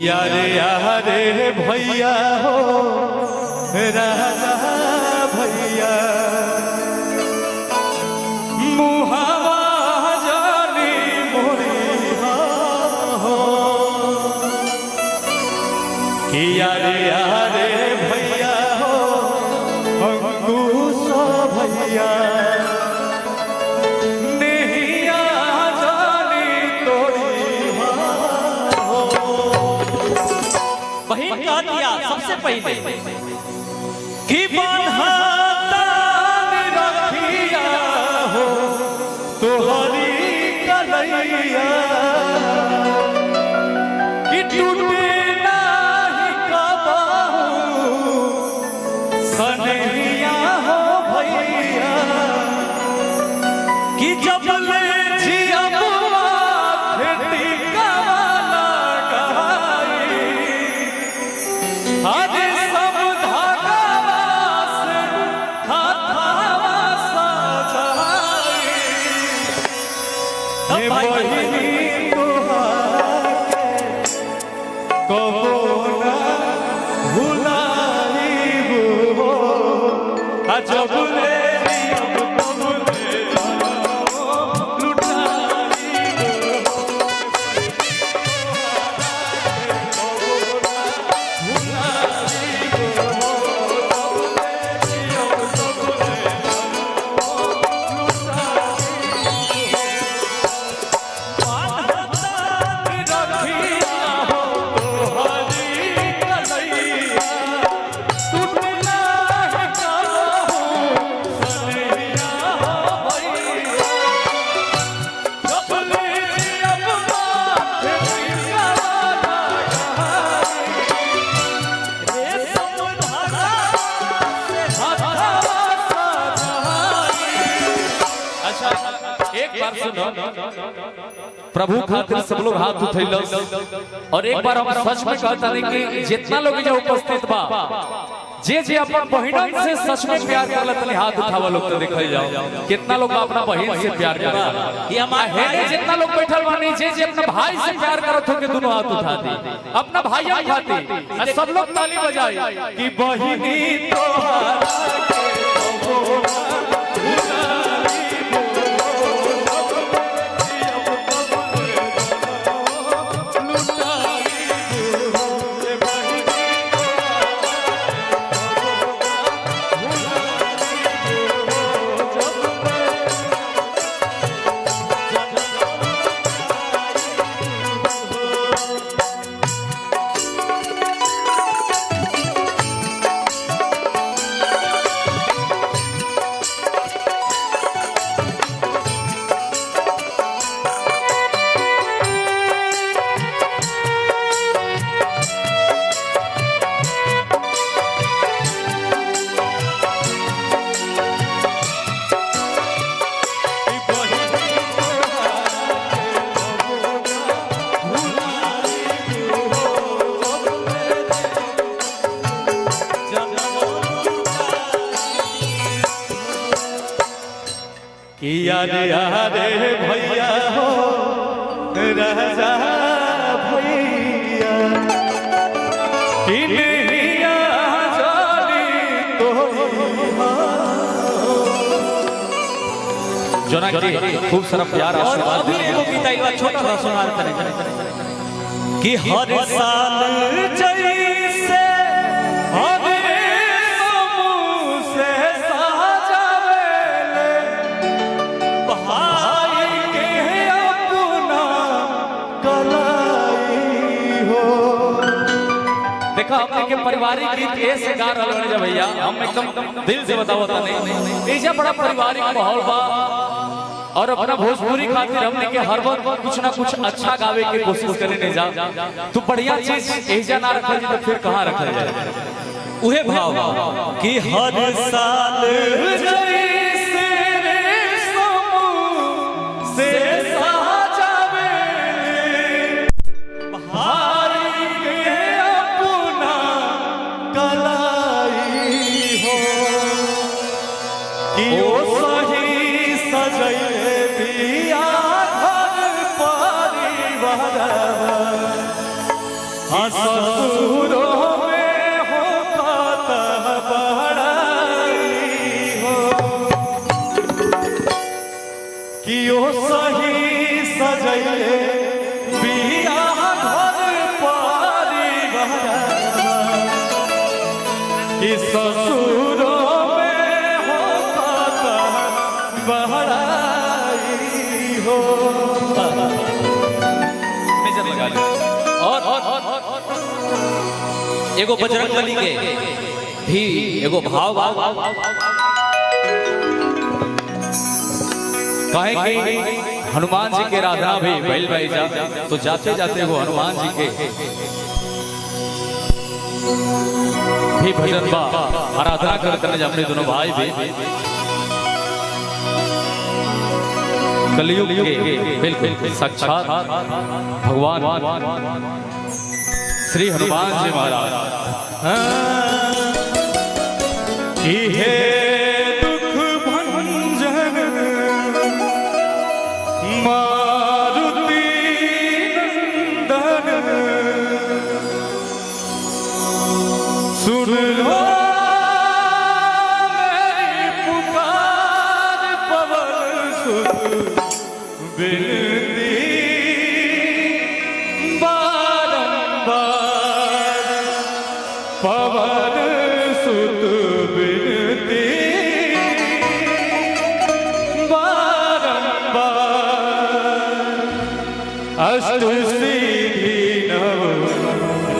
यारे यारे भैया हो राजा भैया मुहावा जानी मोरी हो कि यारे यारे भैया हो अंकुश भैया सबसे पहले कि रखिया हो तोहरी कलैया कि टूटे नहीं कबहू सनहिया हो भैया कि जब ले जियब खेती कवाला गहाई आज सब धागावा से हाथावा सजाई हे बहिनी तोहार कबो ना भुलाइबो जब ले प्रभु खातिर सब लोग हाथ उठैल और एक बार हम सच में कहता नहीं कि जितना लोग जो उपस्थित बा जे अपन बहिनन से सच में प्यार करला तनी हाथ उठावा लोग तो देखल जाओ कितना लोग अपना बहन से प्यार करेला ये हमारे है जितना लोग बैठल बानी जे अपना भाई से प्यार करत हो के दोनों हाथ उठा दी अपना भाइयों खातिर सब लोग ताली बजाए कि बहिनी तोहार यारे यारे भैया हो राजा भैया इन्हिया जानी जना की खूब सारा प्यार आशीर्वाद अभी एगो गीत आइल छोटा सा सुना तने कि हर साल जैसे हर हमने के पारिवारिक गीत ऐसे गा रहल बने भैया हम एकदम दिल से बताओ नहीं ऐसा बड़ा पारिवारिक माहौल बा और अपना भोजपुरी खातिर हमने के हर वक्त कुछ ना कुछ अच्छा गावे की कोशिश करे नहीं जा तू बढ़िया चीज ऐसा ना रखल जी तो फिर कहां रखल जाए उहे भाव कि हर साल जैसे समूह से ससुरों में हो खाता बड़ाई हो कि ओ सही सजैले बियाह घर परिवार कि ससुरों में हो खाता बड़ाई हो। मेजर लगा लो। और एगो बजरंगबली के भी एगो भाव कहे कि हनुमान जी के आराधना भी भइल भाई जा तो जाते जाते वो हनुमान जी के भी भजन बा आराधना करते हैं अपने दोनों भाई भी कलयुग के बिल्कुल साक्षात भगवान श्री हनुमान जी महाराज कि हे दुख भंजन मारुति नंदन सुन लो मेरी पुकार पवन सुत बिनती बारंबार पवन सुत बिनती बारंबार अष्ट सिद्धि नव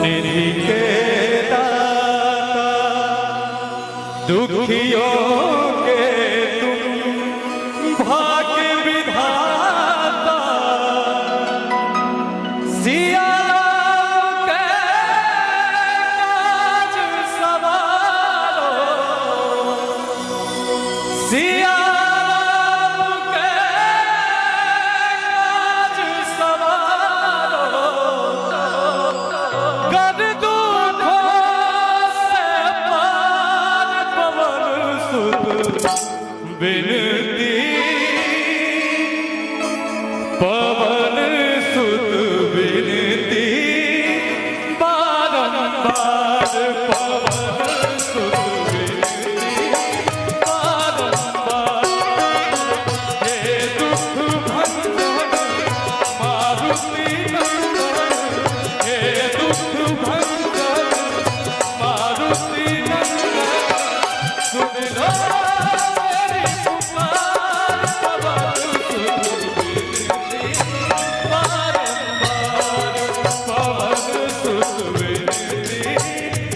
निधि के दाता दुखियों के तुम भाग्य विधाता सिया राम के काज सवारो सिया राम के काज सवारो कर दुखों से पार पवन सुत बिनती पवन सुत बिनती बारंबार पवन सुत बिनती बारंबार हे दुख भंजन मारुति नंदन हे दुख भंजन मारुति नंदन सुन लो मेरी पुकार पवन सुत बिनती बारंबार पवन सुत बिनती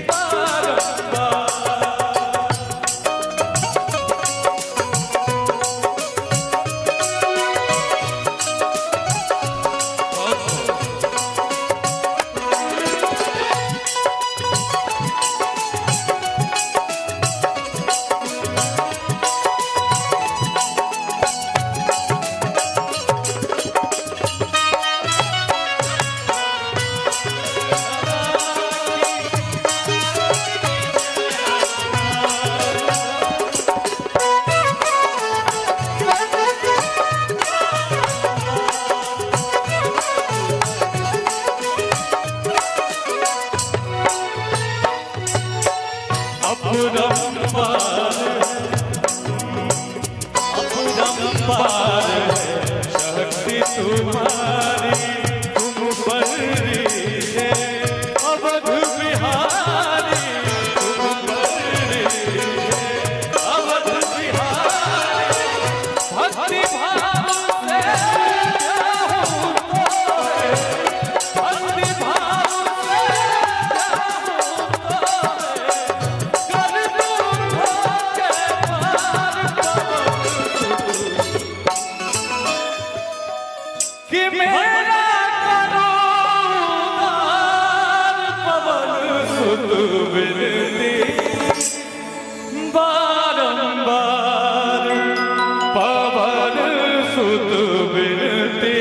बारंबार। अपरंपार शक्ति तुम्हारी तुम पर रीझे अवध बिहारी तुम पर रीझे अवध बिहारी भक्ति भाव से जाऊं तोरे भक्ति भाव से जाऊं तोरे कर दुखों के पार पवन कि मेरा करुणार पवन सुत बिनती बारंबार पवन सुत बिनती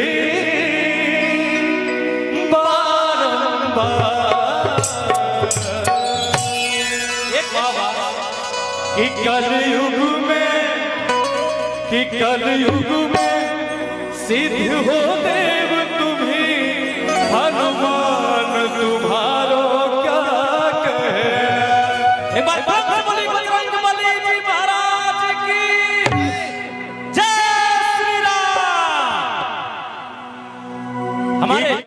बारंबार। एक बाबा कि कलयुग में सिद्ध हो देव तुम्ही हनुमान तुम्हारा एक बार